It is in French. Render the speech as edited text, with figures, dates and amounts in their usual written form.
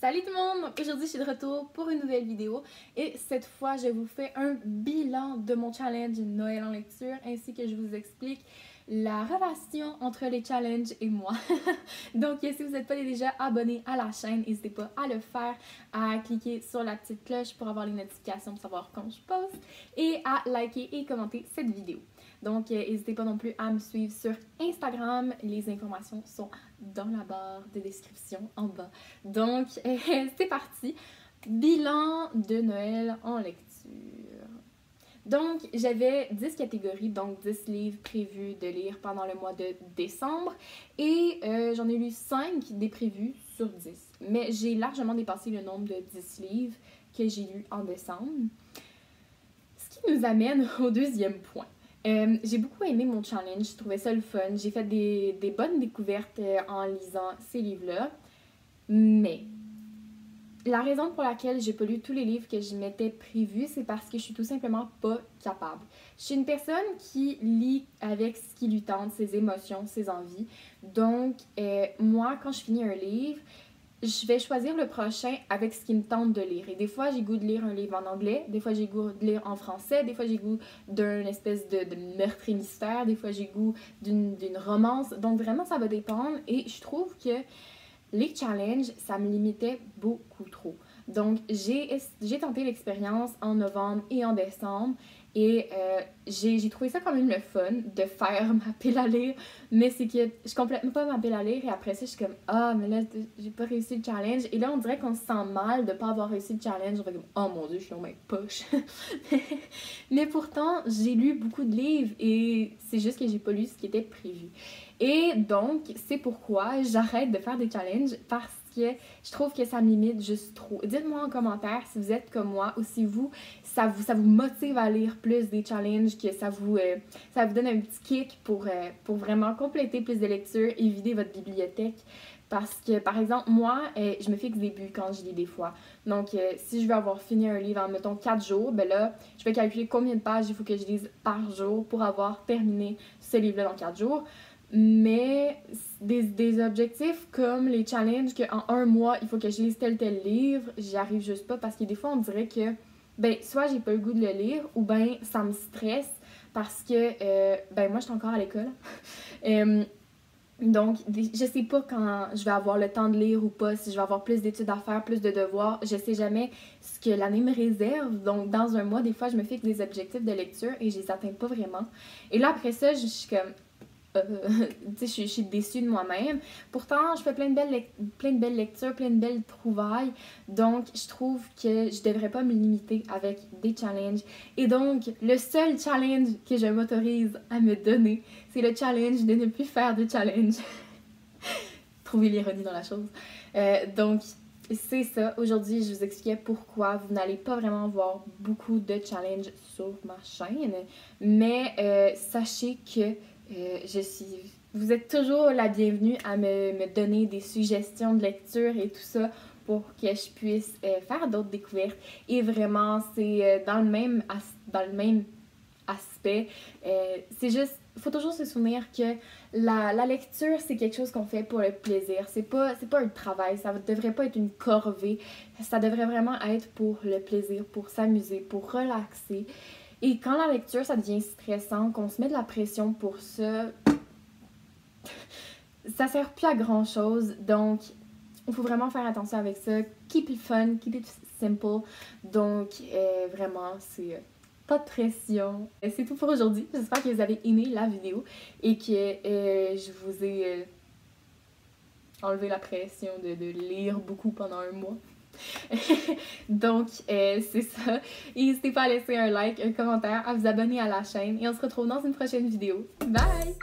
Salut tout le monde! Aujourd'hui, je suis de retour pour une nouvelle vidéo et cette fois, je vous fais un bilan de mon challenge Noël en lecture ainsi que je vous explique la relation entre les challenges et moi. Donc, si vous n'êtes pas déjà abonné à la chaîne, n'hésitez pas à le faire, à cliquer sur la petite cloche pour avoir les notifications pour savoir quand je poste et à liker et commenter cette vidéo. Donc, n'hésitez pas non plus à me suivre sur Instagram. Les informations sont dans la barre de description en bas. Donc, c'est parti. Bilan de Noël en lecture. Donc, j'avais 10 catégories, donc 10 livres prévus de lire pendant le mois de décembre. Et j'en ai lu 5 des prévus sur 10. Mais j'ai largement dépassé le nombre de 10 livres que j'ai lus en décembre. Ce qui nous amène au deuxième point. J'ai beaucoup aimé mon challenge, je trouvais ça le fun. J'ai fait des bonnes découvertes en lisant ces livres-là. Mais la raison pour laquelle j'ai pas lu tous les livres que je m'étais prévus, c'est parce que je suis tout simplement pas capable. Je suis une personne qui lit avec ce qui lui tente, ses émotions, ses envies. Donc, moi, quand je finis un livre, je vais choisir le prochain avec ce qui me tente de lire. Et des fois, j'ai goût de lire un livre en anglais, des fois, j'ai goût de lire en français, des fois, j'ai goût d'une espèce de meurtre et mystère, des fois, j'ai goût d'une romance. Donc, vraiment, ça va dépendre. Et je trouve que les challenges, ça me limitait beaucoup trop. Donc, j'ai tenté l'expérience en novembre et en décembre. Et j'ai trouvé ça quand même le fun de faire ma pile à lire, mais c'est que je complète pas ma pile à lire et après ça je suis comme ah mais là j'ai pas réussi le challenge et là on dirait qu'on se sent mal de pas avoir réussi le challenge, on fait comme oh mon dieu je suis dans ma poche. Mais pourtant j'ai lu beaucoup de livres et c'est juste que j'ai pas lu ce qui était prévu. Et donc c'est pourquoi j'arrête de faire des challenges parce que je trouve que ça me limite juste trop. Dites-moi en commentaire si vous êtes comme moi ou si ça vous motive à lire plus des challenges, que ça vous donne un petit kick pour vraiment compléter plus de lectures et vider votre bibliothèque. Parce que, par exemple, moi, je me fixe des buts quand je lis des fois. Donc, si je veux avoir fini un livre en, mettons, 4 jours, ben là, je vais calculer combien de pages il faut que je lise par jour pour avoir terminé ce livre-là dans 4 jours. Mais des objectifs comme les challenges qu'en un mois, il faut que je lise tel livre, j'y arrive juste pas parce que des fois, on dirait que ben soit j'ai pas le goût de le lire ou ben ça me stresse parce que ben moi, je suis encore à l'école. Donc, je sais pas quand je vais avoir le temps de lire ou pas, si je vais avoir plus d'études à faire, plus de devoirs. Je sais jamais ce que l'année me réserve. Donc, dans un mois, des fois, je me fixe des objectifs de lecture et je les atteins pas vraiment. Et là, après ça, je suis comme je suis déçue de moi-même. Pourtant, je fais plein de belles lectures, plein de belles trouvailles. Donc, je trouve que je devrais pas me limiter avec des challenges. Et donc, le seul challenge que je m'autorise à me donner, c'est le challenge de ne plus faire de challenge. Trouvez l'ironie dans la chose. Donc, c'est ça. Aujourd'hui, je vous expliquais pourquoi vous n'allez pas vraiment voir beaucoup de challenges sur ma chaîne. Mais sachez que vous êtes toujours la bienvenue à me donner des suggestions de lecture et tout ça pour que je puisse faire d'autres découvertes. Et vraiment, c'est dans le même aspect. C'est juste, il faut toujours se souvenir que la lecture, c'est quelque chose qu'on fait pour le plaisir. C'est pas un travail, ça devrait pas être une corvée. Ça devrait vraiment être pour le plaisir, pour s'amuser, pour relaxer. Et quand la lecture, ça devient stressant, qu'on se met de la pression pour ça, ça sert plus à grand chose. Donc, il faut vraiment faire attention avec ça. Keep it fun, keep it simple. Donc, vraiment, c'est pas de pression. C'est tout pour aujourd'hui. J'espère que vous avez aimé la vidéo et que je vous ai enlevé la pression de lire beaucoup pendant un mois. Donc, c'est ça. N'hésitez pas à laisser un like, un commentaire, à vous abonner à la chaîne et on se retrouve dans une prochaine vidéo. Bye!